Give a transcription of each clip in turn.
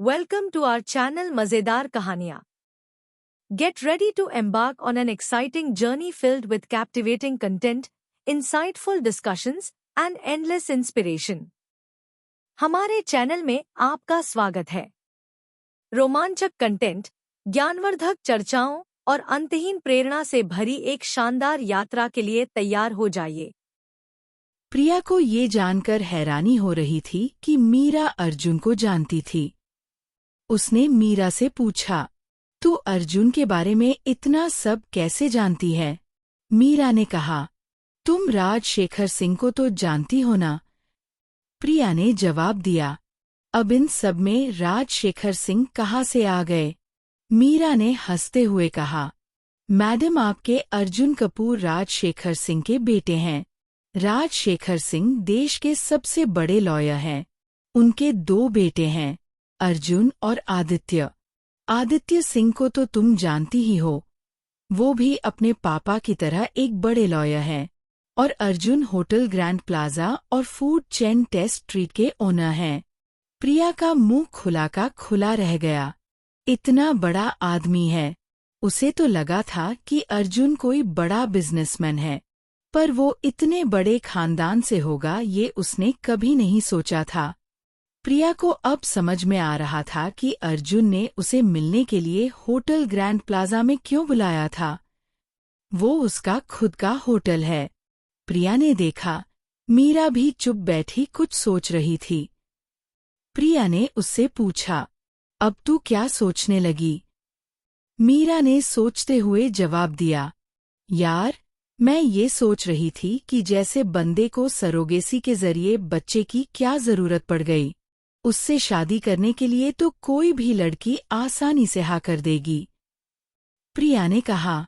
Welcome to our channel मजेदार कहानियाँ. Get ready to embark on an exciting journey filled with captivating content, insightful discussions and endless inspiration. हमारे channel में आपका स्वागत है. रोमांचक कंटेंट, ज्ञानवर्धक चर्चाओं और अंतहीन प्रेरणा से भरी एक शानदार यात्रा के लिए तैयार हो जाइए. प्रिया को ये जानकर हैरानी हो रही थी कि मीरा अर्जुन को जानती थी. उसने मीरा से पूछा, तू अर्जुन के बारे में इतना सब कैसे जानती है? मीरा ने कहा, तुम राजशेखर सिंह को तो जानती हो ना? प्रिया ने जवाब दिया, अब इन सब में राजशेखर सिंह कहाँ से आ गए? मीरा ने हंसते हुए कहा, मैडम आपके अर्जुन कपूर राजशेखर सिंह के बेटे हैं. राजशेखर सिंह देश के सबसे बड़े लॉयर हैं. उनके 2 बेटे हैं, अर्जुन और आदित्य. आदित्य सिंह को तो तुम जानती ही हो. वो भी अपने पापा की तरह एक बड़े लॉयर हैं. और अर्जुन होटल ग्रैंड प्लाजा और फूड चेन टेस्ट स्ट्रीट के ओनर हैं. प्रिया का मुंह खुला का खुला रह गया. इतना बड़ा आदमी है. उसे तो लगा था कि अर्जुन कोई बड़ा बिजनेसमैन है, पर वो इतने बड़े खानदान से होगा ये उसने कभी नहीं सोचा था. प्रिया को अब समझ में आ रहा था कि अर्जुन ने उसे मिलने के लिए होटल ग्रैंड प्लाजा में क्यों बुलाया था. वो उसका खुद का होटल है. प्रिया ने देखा, मीरा भी चुप बैठी कुछ सोच रही थी. प्रिया ने उससे पूछा, अब तू क्या सोचने लगी? मीरा ने सोचते हुए जवाब दिया, यार, मैं ये सोच रही थी कि जैसे बंदे को सरोगेसी के जरिए बच्चे की क्या जरूरत पड़ गई, उससे शादी करने के लिए तो कोई भी लड़की आसानी से हाँ कर देगी. प्रिया ने कहा,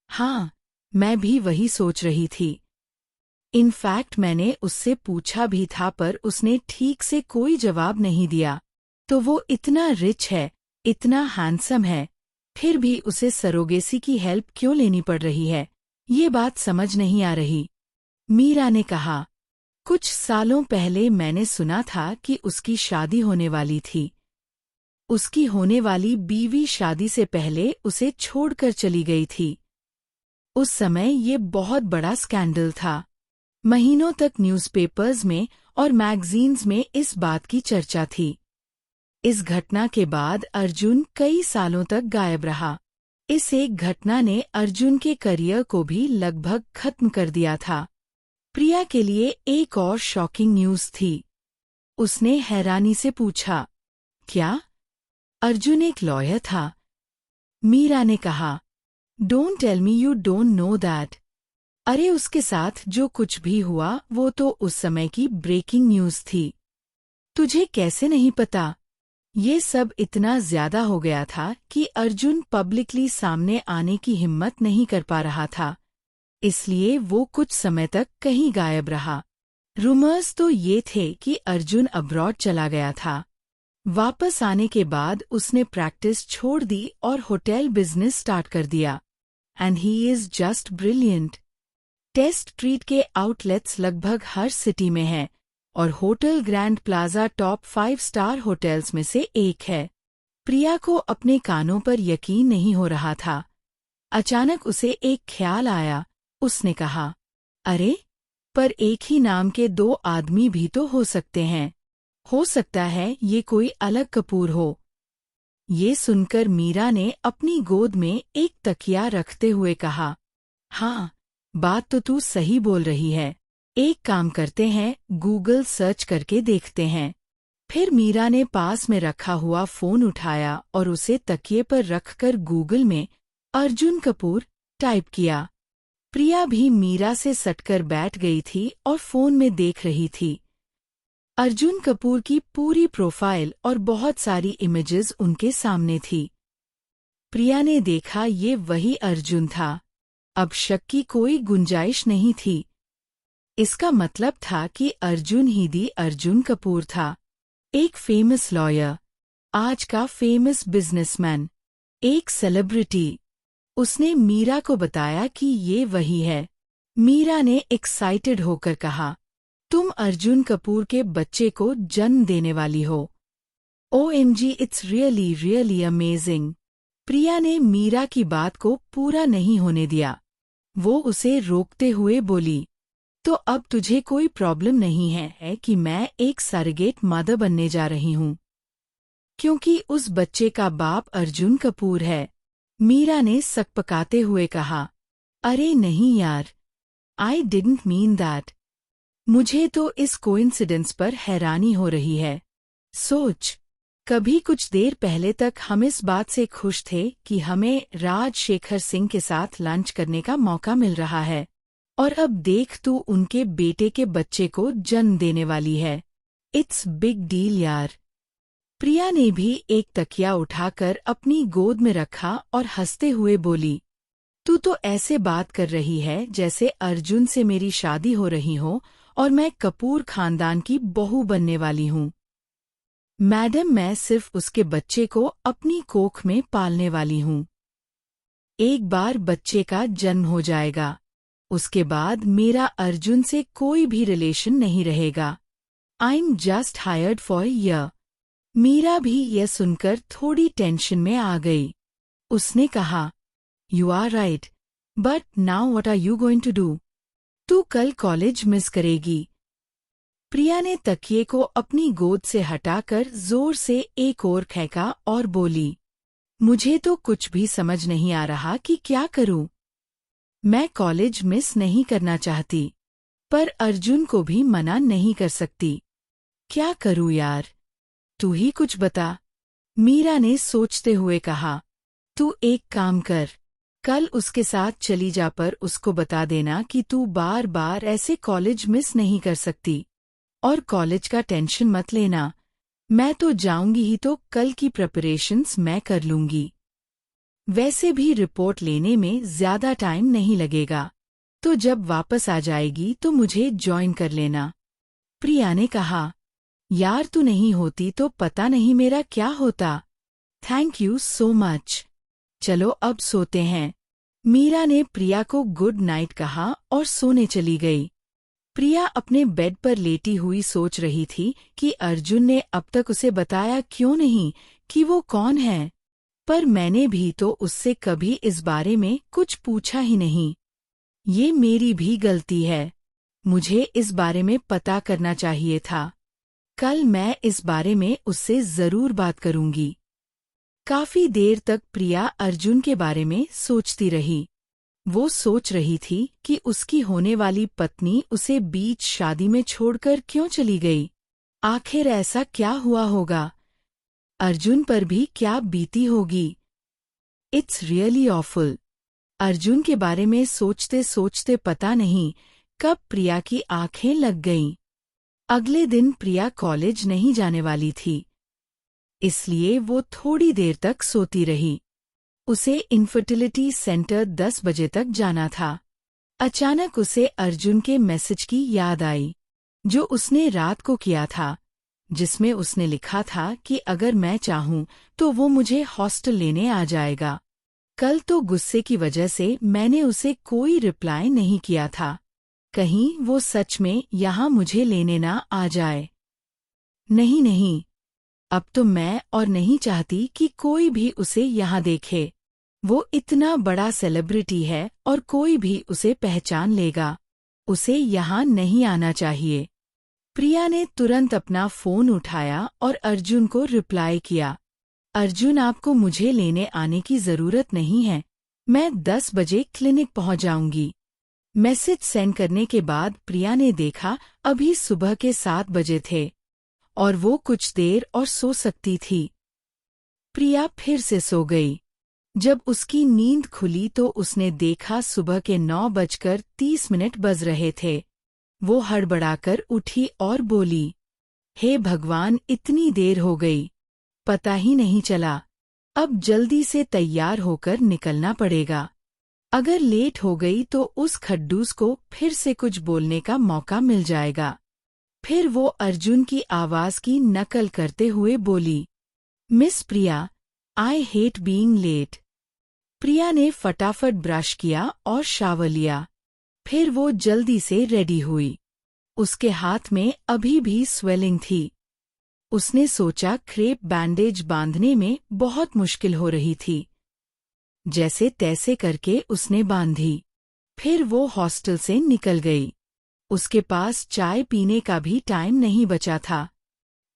हाँ, मैं भी वही सोच रही थी. इनफैक्ट मैंने उससे पूछा भी था पर उसने ठीक से कोई जवाब नहीं दिया. तो वो इतना रिच है, इतना हैंडसम है, फिर भी उसे सरोगेसी की हेल्प क्यों लेनी पड़ रही है, ये बात समझ नहीं आ रही. मीरा ने कहा, कुछ सालों पहले मैंने सुना था कि उसकी शादी होने वाली थी. उसकी होने वाली बीवी शादी से पहले उसे छोड़कर चली गई थी. उस समय ये बहुत बड़ा स्कैंडल था. महीनों तक न्यूज़पेपर्स में और मैगजीन्स में इस बात की चर्चा थी. इस घटना के बाद अर्जुन कई सालों तक गायब रहा. इस एक घटना ने अर्जुन के करियर को भी लगभग खत्म कर दिया था. प्रिया के लिए एक और शॉकिंग न्यूज़ थी. उसने हैरानी से पूछा, क्या? अर्जुन एक लॉयर था? मीरा ने कहा, don't tell me you don't know that. अरे उसके साथ जो कुछ भी हुआ वो तो उस समय की ब्रेकिंग न्यूज़ थी. तुझे कैसे नहीं पता? ये सब इतना ज्यादा हो गया था कि अर्जुन पब्लिकली सामने आने की हिम्मत नहीं कर पा रहा था. इसलिए वो कुछ समय तक कहीं गायब रहा. रूमर्स तो ये थे कि अर्जुन अब्रॉड चला गया था. वापस आने के बाद उसने प्रैक्टिस छोड़ दी और होटल बिजनेस स्टार्ट कर दिया. And he is just brilliant. Taste street के आउटलेट्स लगभग हर सिटी में हैं और hotel grand plaza top 5 star hotels में से एक है. प्रिया को अपने कानों पर यकीन नहीं हो रहा था. अचानक उसे एक ख्याल आया. उसने कहा, अरे, पर एक ही नाम के 2 आदमी भी तो हो सकते हैं. हो सकता है ये कोई अलग कपूर हो. ये सुनकर मीरा ने अपनी गोद में एक तकिया रखते हुए कहा, हाँ, बात तो तू सही बोल रही है. एक काम करते हैं, गूगल सर्च करके देखते हैं. फिर मीरा ने पास में रखा हुआ फोन उठाया और उसे तकिए पर रखकर गूगल में अर्जुन कपूर टाइप किया. प्रिया भी मीरा से सटकर बैठ गई थी और फोन में देख रही थी. अर्जुन कपूर की पूरी प्रोफाइल और बहुत सारी इमेजेस उनके सामने थी. प्रिया ने देखा ये वही अर्जुन था. अब शक की कोई गुंजाइश नहीं थी. इसका मतलब था कि अर्जुन ही दी अर्जुन कपूर था. एक फेमस लॉयर, आज का फेमस बिजनेसमैन, एक सेलिब्रिटी. उसने मीरा को बताया कि ये वही है. मीरा ने एक्साइटेड होकर कहा, तुम अर्जुन कपूर के बच्चे को जन्म देने वाली हो. OMG, it's really really amazing. Priya ने मीरा की बात को पूरा नहीं होने दिया। वो उसे रोकते हुए बोली, तो अब तुझे कोई प्रॉब्लम नहीं है कि मैं एक सरोगेट मदर बनने जा रही हूँ, क्योंकि उस बच्चे का बाप अर्जुन कपूर है। मीरा ने सकपकाते हुए कहा, अरे नहीं यार, आई डिडंट मीन दैट। मुझे तो इस कोइंसिडेंस पर हैरानी हो रही है। सोच, कभी कुछ देर पहले तक हम इस बात से खुश थे कि हमें राजशेखर सिंह के साथ लंच करने का मौका मिल रहा है, और अब देख तू उनके बेटे के बच्चे को जन्म देने वाली है। इट्स बिग डील यार। प्रिया ने भी एक तकिया उठाकर अपनी गोद में रखा और हंसते हुए बोली, तू तो ऐसे बात कर रही है जैसे अर्जुन से मेरी शादी हो रही हो और मैं कपूर खानदान की बहू बनने वाली हूँ। मैडम, मैं सिर्फ उसके बच्चे को अपनी कोख में पालने वाली हूँ। एक बार बच्चे का जन्म हो जाएगा, उसके बाद मेरा अर्जुन से कोई भी रिलेशन नहीं रहेगा। I am just hired for a year. Meera भी यह सुनकर थोड़ी टेंशन में आ गई। उसने कहा, you are right, but now what are you going to do? तू कल कॉलेज मिस करेगी। प्रिया ने तकिए को अपनी गोद से हटाकर जोर से एक और फेंका और बोली, मुझे तो कुछ भी समझ नहीं आ रहा कि क्या करूं। मैं कॉलेज मिस नहीं करना चाहती, पर अर्जुन को भी मना नहीं कर सकती। क्या करूं यार, तू ही कुछ बता। मीरा ने सोचते हुए कहा, तू एक काम कर, कल उसके साथ चली जा, पर उसको बता देना कि तू बार बार ऐसे कॉलेज मिस नहीं कर सकती, और कॉलेज का टेंशन मत लेना। मैं तो जाऊंगी ही, तो कल की प्रिपरेशंस मैं कर लूंगी। वैसे भी रिपोर्ट लेने में ज्यादा टाइम नहीं लगेगा, तो जब वापस आ जाएगी तो मुझे ज्वाइन कर लेना। प्रिया ने कहा, यार तू नहीं होती तो पता नहीं मेरा क्या होता। Thank you so much. चलो अब सोते हैं। मीरा ने प्रिया को गुड नाइट कहा और सोने चली गई। प्रिया अपने बेड पर लेटी हुई सोच रही थी कि अर्जुन ने अब तक उसे बताया क्यों नहीं कि वो कौन है, पर मैंने भी तो उससे कभी इस बारे में कुछ पूछा ही नहीं। ये मेरी भी गलती है, मुझे इस बारे में पता करना चाहिए था। कल मैं इस बारे में उससे जरूर बात करूंगी। काफी देर तक प्रिया अर्जुन के बारे में सोचती रही। वो सोच रही थी कि उसकी होने वाली पत्नी उसे बीच शादी में छोड़कर क्यों चली गई। आखिर ऐसा क्या हुआ होगा? अर्जुन पर भी क्या बीती होगी? It's really awful. अर्जुन के बारे में सोचते सोचते पता नहीं कब प्रिया की आंखें लग गईं। अगले दिन प्रिया कॉलेज नहीं जाने वाली थी, इसलिए वो थोड़ी देर तक सोती रही। उसे इनफर्टिलिटी सेंटर 10 बजे तक जाना था। अचानक उसे अर्जुन के मैसेज की याद आई, जो उसने रात को किया था, जिसमें उसने लिखा था कि अगर मैं चाहूं तो वो मुझे हॉस्टल लेने आ जाएगा। कल तो गुस्से की वजह से मैंने उसे कोई रिप्लाई नहीं किया था। कहीं वो सच में यहाँ मुझे लेने ना आ जाए। नहीं नहीं, अब तो मैं और नहीं चाहती कि कोई भी उसे यहाँ देखे। वो इतना बड़ा सेलिब्रिटी है और कोई भी उसे पहचान लेगा। उसे यहाँ नहीं आना चाहिए। प्रिया ने तुरंत अपना फोन उठाया और अर्जुन को रिप्लाई किया, अर्जुन आपको मुझे लेने आने की जरूरत नहीं है, मैं 10 बजे क्लिनिक पहुंच जाऊंगी। मैसेज सेंड करने के बाद प्रिया ने देखा अभी सुबह के 7 बजे थे और वो कुछ देर और सो सकती थी। प्रिया फिर से सो गई। जब उसकी नींद खुली तो उसने देखा सुबह के 9:30 बज रहे थे। वो हड़बड़ाकर उठी और बोली, हे भगवान, इतनी देर हो गई, पता ही नहीं चला। अब जल्दी से तैयार होकर निकलना पड़ेगा। अगर लेट हो गई तो उस खड्डूस को फिर से कुछ बोलने का मौका मिल जाएगा। फिर वो अर्जुन की आवाज की नकल करते हुए बोली, miss Priya, I hate being late. Priya ने फटाफट ब्रश किया और शावर लिया। फिर वो जल्दी से रेडी हुई। उसके हाथ में अभी भी स्वेलिंग थी। उसने सोचा क्रेप बैंडेज बांधने में बहुत मुश्किल हो रही थी। जैसे तैसे करके उसने बांधी। फिर वो हॉस्टल से निकल गई। उसके पास चाय पीने का भी टाइम नहीं बचा था।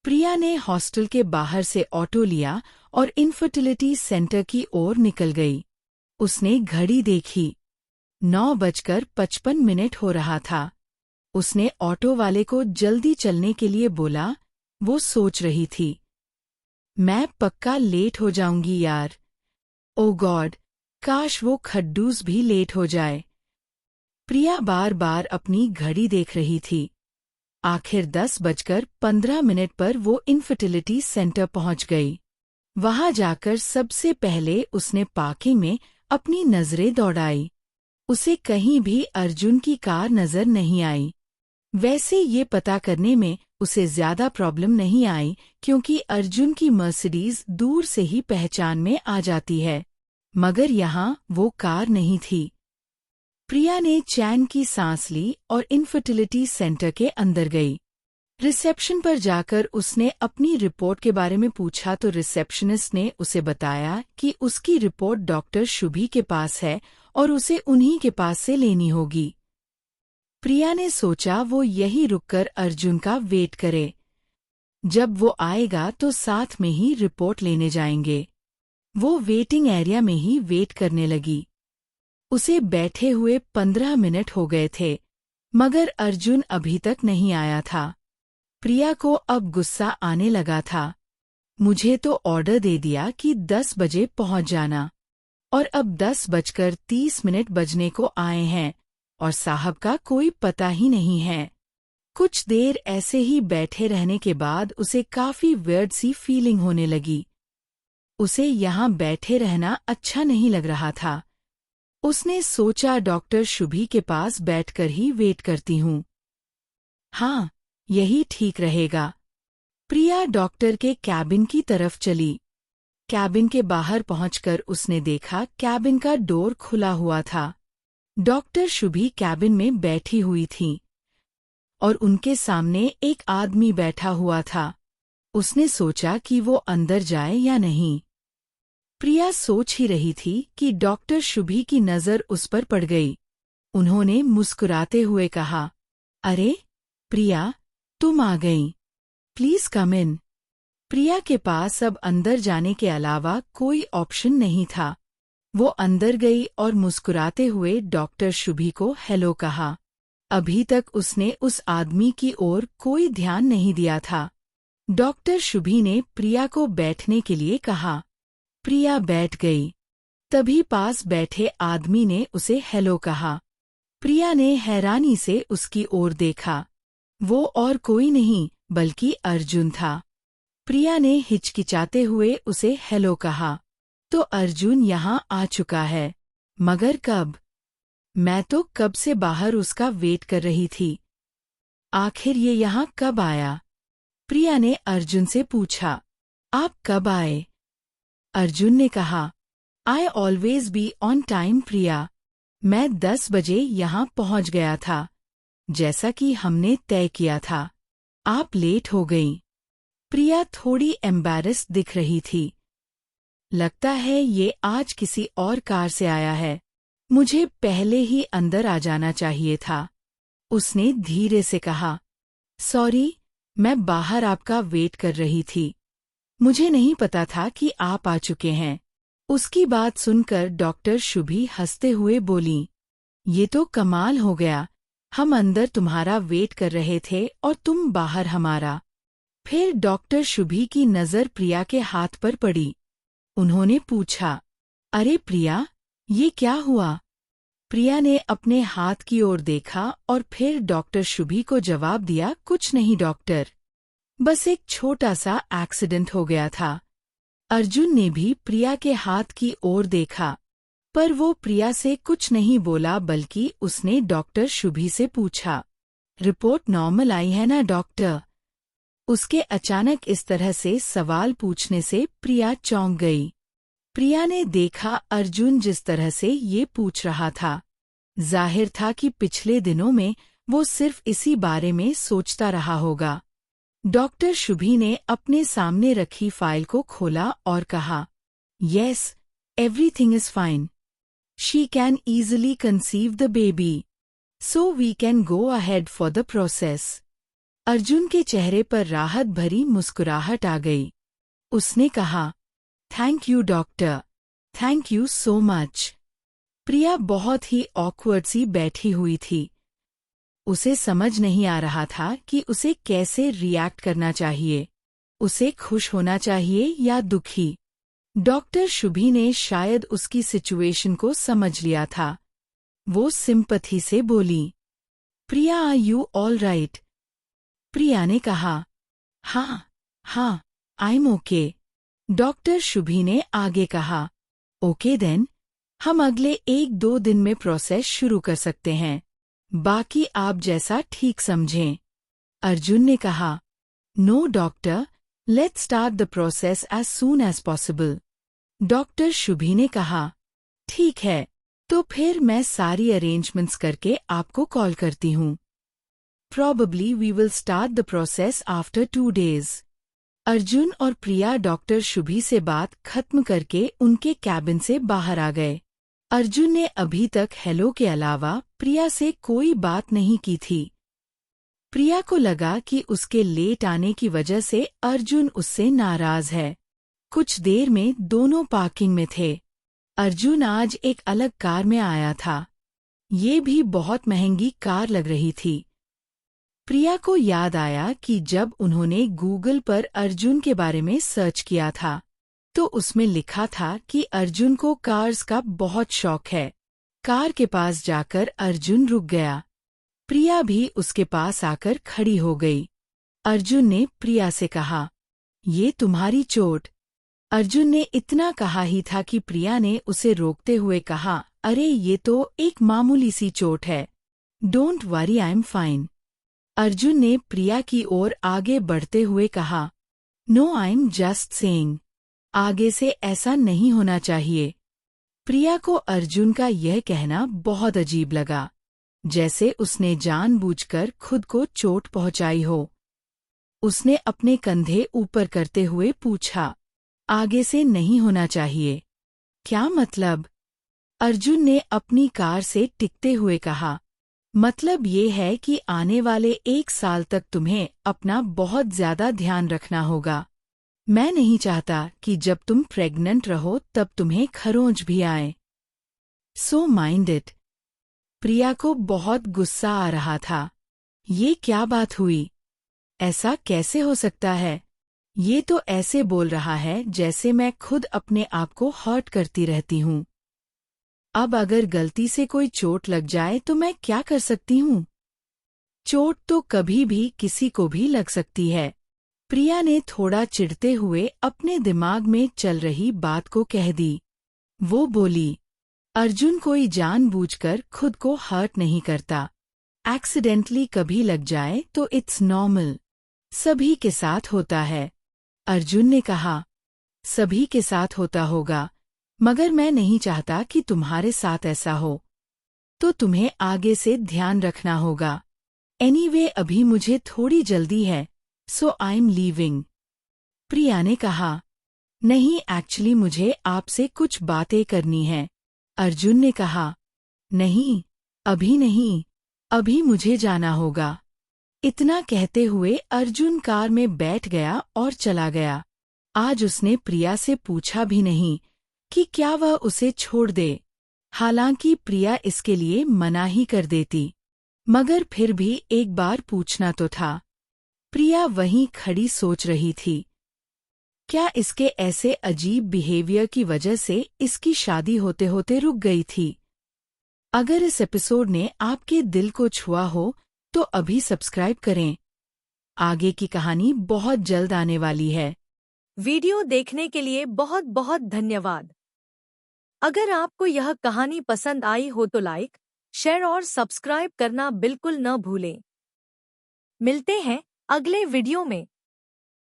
प्रिया ने हॉस्टल के बाहर से ऑटो लिया और इनफर्टिलिटी सेंटर की ओर निकल गई। उसने घड़ी देखी। 9:55 हो रहा था। उसने ऑटो वाले को जल्दी चलने के लिए बोला। वो सोच रही थी, मैं पक्का लेट हो जाऊंगी यार। ओ गॉड, काश वो खड्डूस भी लेट हो जाए। प्रिया बार बार अपनी घड़ी देख रही थी। आखिर 10:15 पर वो इनफर्टिलिटी सेंटर पहुंच गई। वहां जाकर सबसे पहले उसने पार्किंग में अपनी नजरें दौड़ाई। उसे कहीं भी अर्जुन की कार नजर नहीं आई। वैसे ये पता करने में उसे ज्यादा प्रॉब्लम नहीं आई, क्योंकि अर्जुन की मर्सिडीज दूर से ही पहचान में आ जाती है। मगर यहाँ वो कार नहीं थी। प्रिया ने चैन की सांस ली और इनफर्टिलिटी सेंटर के अंदर गई। रिसेप्शन पर जाकर उसने अपनी रिपोर्ट के बारे में पूछा तो रिसेप्शनिस्ट ने उसे बताया कि उसकी रिपोर्ट डॉक्टर शुभी के पास है और उसे उन्हीं के पास से लेनी होगी। प्रिया ने सोचा वो यही रुककर अर्जुन का वेट करे। जब वो आएगा तो साथ में ही रिपोर्ट लेने जाएंगे। वो वेटिंग एरिया में ही वेट करने लगी। उसे बैठे हुए 15 मिनट हो गए थे, मगर अर्जुन अभी तक नहीं आया था। प्रिया को अब गुस्सा आने लगा था। मुझे तो ऑर्डर दे दिया कि 10 बजे पहुंच जाना, और अब 10:30 बजने को आए हैं और साहब का कोई पता ही नहीं है। कुछ देर ऐसे ही बैठे रहने के बाद उसे काफी वियर्ड सी फीलिंग होने लगी। उसे यहाँ बैठे रहना अच्छा नहीं लग रहा था। उसने सोचा डॉक्टर शुभी के पास बैठकर ही वेट करती हूँ। हाँ, यही ठीक रहेगा। प्रिया डॉक्टर के कैबिन की तरफ चली। कैबिन के बाहर पहुंचकर उसने देखा कैबिन का डोर खुला हुआ था। डॉक्टर शुभी कैबिन में बैठी हुई थीं और उनके सामने एक आदमी बैठा हुआ था। उसने सोचा कि वो अंदर जाए या नहीं। प्रिया सोच ही रही थी कि डॉक्टर शुभी की नज़र उस पर पड़ गई। उन्होंने मुस्कुराते हुए कहा, अरे प्रिया, तुम आ गईं। प्लीज कम इन। प्रिया के पास अब अंदर जाने के अलावा कोई ऑप्शन नहीं था। वो अंदर गई और मुस्कुराते हुए डॉक्टर शुभी को हेलो कहा। अभी तक उसने उस आदमी की ओर कोई ध्यान नहीं दिया था। डॉक्टर शुभी ने प्रिया को बैठने के लिए कहा। प्रिया बैठ गई। तभी पास बैठे आदमी ने उसे हेलो कहा। प्रिया ने हैरानी से उसकी ओर देखा। वो और कोई नहीं बल्कि अर्जुन था। प्रिया ने हिचकिचाते हुए उसे हेलो कहा। तो अर्जुन यहाँ आ चुका है, मगर कब? मैं तो कब से बाहर उसका वेट कर रही थी। आखिर ये यहाँ कब आया? प्रिया ने अर्जुन से पूछा। आप कब आए? अर्जुन ने कहा, I always be on time Priya. मैं 10 बजे यहाँ पहुँच गया था, जैसा कि हमने तय किया था। आप लेट हो गई। प्रिया थोड़ी एम्बैरेस्ड दिख रही थी। लगता है ये आज किसी और कार से आया है। मुझे पहले ही अंदर आ जाना चाहिए था। उसने धीरे से कहा। सॉरी, मैं बाहर आपका वेट कर रही थी। मुझे नहीं पता था कि आप आ चुके हैं। उसकी बात सुनकर डॉक्टर शुभी हंसते हुए बोली, ये तो कमाल हो गया। हम अंदर तुम्हारा वेट कर रहे थे और तुम बाहर हमारा। फिर डॉक्टर शुभी की नज़र प्रिया के हाथ पर पड़ी। उन्होंने पूछा, अरे प्रिया, ये क्या हुआ? प्रिया ने अपने हाथ की ओर देखा और फिर डॉक्टर शुभी को जवाब दिया, कुछ नहीं डॉक्टर, बस एक छोटा सा एक्सीडेंट हो गया था। अर्जुन ने भी प्रिया के हाथ की ओर देखा, पर वो प्रिया से कुछ नहीं बोला, बल्कि उसने डॉक्टर शुभी से पूछा, रिपोर्ट नॉर्मल आई है ना डॉक्टर? उसके अचानक इस तरह से सवाल पूछने से प्रिया चौंक गई। प्रिया ने देखा अर्जुन जिस तरह से ये पूछ रहा था, जाहिर था कि पिछले दिनों में वो सिर्फ इसी बारे में सोचता रहा होगा। डॉक्टर शुभी ने अपने सामने रखी फाइल को खोला और कहा, "Yes, everything is fine. She can easily conceive the baby. So we can go ahead for the process." Arjun के चेहरे पर राहत भरी मुस्कुराहट आ गई। उसने कहा, "thank you doctor, thank you so much." Priya बहुत ही ऑकवर्ड सी बैठी हुई थी। उसे समझ नहीं आ रहा था कि उसे कैसे रिएक्ट करना चाहिए। उसे खुश होना चाहिए या दुखी। डॉक्टर शुभी ने शायद उसकी सिचुएशन को समझ लिया था। वो सिंपैथी से बोली, "प्रिया, आर यू ऑल राइट?" प्रिया ने कहा, हाँ, I am okay. Doctor Shubhi ने आगे कहा, "ओके देन, हम अगले 1-2 दिन में प्रोसेस शुरू कर सकते हैं। बाकी आप जैसा ठीक समझें।" अर्जुन ने कहा, "no doctor, let's start the process as soon as possible." Doctor Shubhi ने कहा, "ठीक है, तो फिर मैं सारी अरेंजमेंट्स करके आपको कॉल करती हूँ। Probably we will start the process after 2 days." Arjun और प्रिया डॉक्टर शुभी से बात खत्म करके उनके कैबिन से बाहर आ गए। अर्जुन ने अभी तक हेलो के अलावा प्रिया से कोई बात नहीं की थी। प्रिया को लगा कि उसके लेट आने की वजह से अर्जुन उससे नाराज है। कुछ देर में दोनों पार्किंग में थे। अर्जुन आज एक अलग कार में आया था। ये भी बहुत महंगी कार लग रही थी। प्रिया को याद आया कि जब उन्होंने गूगल पर अर्जुन के बारे में सर्च किया था, तो उसमें लिखा था कि अर्जुन को कार्स का बहुत शौक है। कार के पास जाकर अर्जुन रुक गया। प्रिया भी उसके पास आकर खड़ी हो गई। अर्जुन ने प्रिया से कहा, "ये तुम्हारी चोट?" अर्जुन ने इतना कहा ही था कि प्रिया ने उसे रोकते हुए कहा, "अरे ये तो एक मामूली सी चोट है। Don't worry, I am fine." Arjun ने प्रिया की ओर आगे बढ़ते हुए कहा, "no, I am just saying, आगे से ऐसा नहीं होना चाहिए।" प्रिया को अर्जुन का यह कहना बहुत अजीब लगा, जैसे उसने जानबूझकर खुद को चोट पहुंचाई हो। उसने अपने कंधे ऊपर करते हुए पूछा, "आगे से नहीं होना चाहिए? क्या मतलब?" अर्जुन ने अपनी कार से टिकते हुए कहा, "मतलब ये है कि आने वाले 1 साल तक तुम्हें अपना बहुत ज्यादा ध्यान रखना होगा। मैं नहीं चाहता कि जब तुम प्रेग्नेंट रहो तब तुम्हें खरोंच भी आए। So mind it." प्रिया को बहुत गुस्सा आ रहा था। ये क्या बात हुई? ऐसा कैसे हो सकता है? ये तो ऐसे बोल रहा है जैसे मैं खुद अपने आप को हर्ट करती रहती हूँ। अब अगर गलती से कोई चोट लग जाए तो मैं क्या कर सकती हूँ? चोट तो कभी भी किसी को भी लग सकती है। प्रिया ने थोड़ा चिढ़ते हुए अपने दिमाग में चल रही बात को कह दी। वो बोली, "अर्जुन कोई जानबूझकर खुद को हर्ट नहीं करता। एक्सीडेंटली कभी लग जाए तो इट्स नॉर्मल। सभी के साथ होता है।" अर्जुन ने कहा, "सभी के साथ होता होगा, मगर मैं नहीं चाहता कि तुम्हारे साथ ऐसा हो। तो तुम्हें आगे से ध्यान रखना होगा। एनीवे, अभी मुझे थोड़ी जल्दी है, सो आई एम लीविंग।" प्रिया ने कहा, "नहीं, एक्चुअली मुझे आपसे कुछ बातें करनी है।" अर्जुन ने कहा, "नहीं, अभी नहीं, अभी मुझे जाना होगा।" इतना कहते हुए अर्जुन कार में बैठ गया और चला गया। आज उसने प्रिया से पूछा भी नहीं कि क्या वह उसे छोड़ दे। हालांकि प्रिया इसके लिए मना ही कर देती, मगर फिर भी एक बार पूछना तो था। प्रिया वहीं खड़ी सोच रही थी, क्या इसके ऐसे अजीब बिहेवियर की वजह से इसकी शादी होते होते रुक गई थी? अगर इस एपिसोड ने आपके दिल को छुआ हो तो अभी सब्सक्राइब करें। आगे की कहानी बहुत जल्द आने वाली है। वीडियो देखने के लिए बहुत बहुत धन्यवाद। अगर आपको यह कहानी पसंद आई हो तो लाइक, शेयर और सब्सक्राइब करना बिल्कुल न भूलें। मिलते हैं अगले वीडियो में।